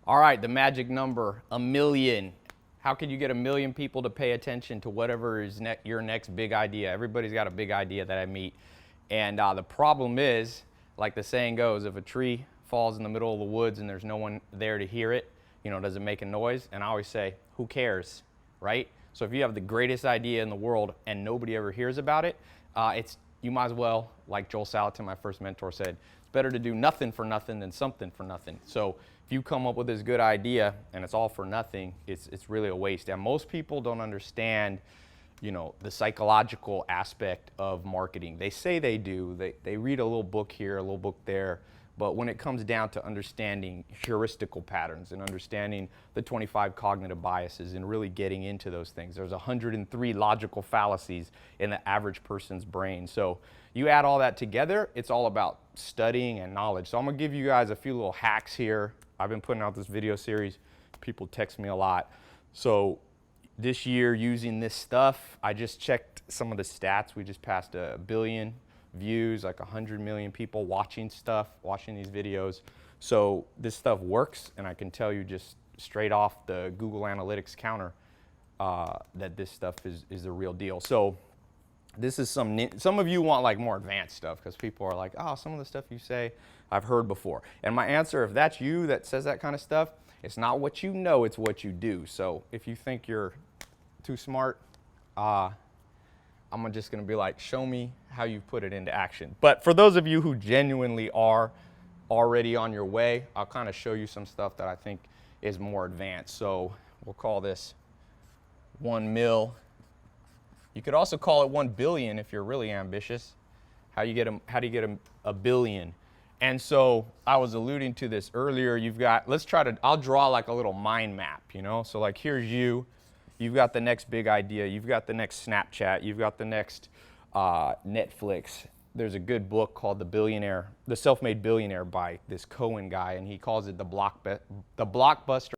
All right, the magic number, a million. How can you get a million people to pay attention to whatever is your next big idea? Everybody's got a big idea that I meet. And the problem is, like the saying goes, if a tree falls in the middle of the woods and there's no one there to hear it, does it make a noise? And I always say, who cares, right? So if you have the greatest idea in the world and nobody ever hears about it, you might as well, like Joel Salatin, my first mentor, said, it's better to do nothing for nothing than something for nothing. So if you come up with this good idea and it's all for nothing, it's really a waste. And most people don't understand, the psychological aspect of marketing. They say they do. They read a little book here, a little book there. But when it comes down to understanding heuristical patterns and understanding the 25 cognitive biases and really getting into those things, there's 103 logical fallacies in the average person's brain. So you add all that together, it's all about studying and knowledge. So I'm gonna give you guys a few little hacks here. I've been putting out this video series. People text me a lot. So this year using this stuff, I just checked some of the stats. We just passed 1 billion views, like 100 million people watching these videos. So this stuff works, and I can tell you just straight off the Google Analytics counter that this stuff is the real deal. So this is some of you want like more advanced stuff because people are like, oh, some of the stuff you say I've heard before. And my answer, if that's you that says that kind of stuff, it's not what you know, it's what you do. So if you think you're too smart, I'm just gonna be like, show me how you put it into action. But for those of you who genuinely are already on your way, I'll kind of show you some stuff that I think is more advanced. So we'll call this 1 mil. You could also call it 1 billion if you're really ambitious. How do you get a billion? And so I was alluding to this earlier. I'll draw like a little mind map, So like here's you. You've got the next big idea. You've got the next Snapchat. You've got the next Netflix. There's a good book called The Self-Made Billionaire by this Cohen guy, and he calls it the blockbuster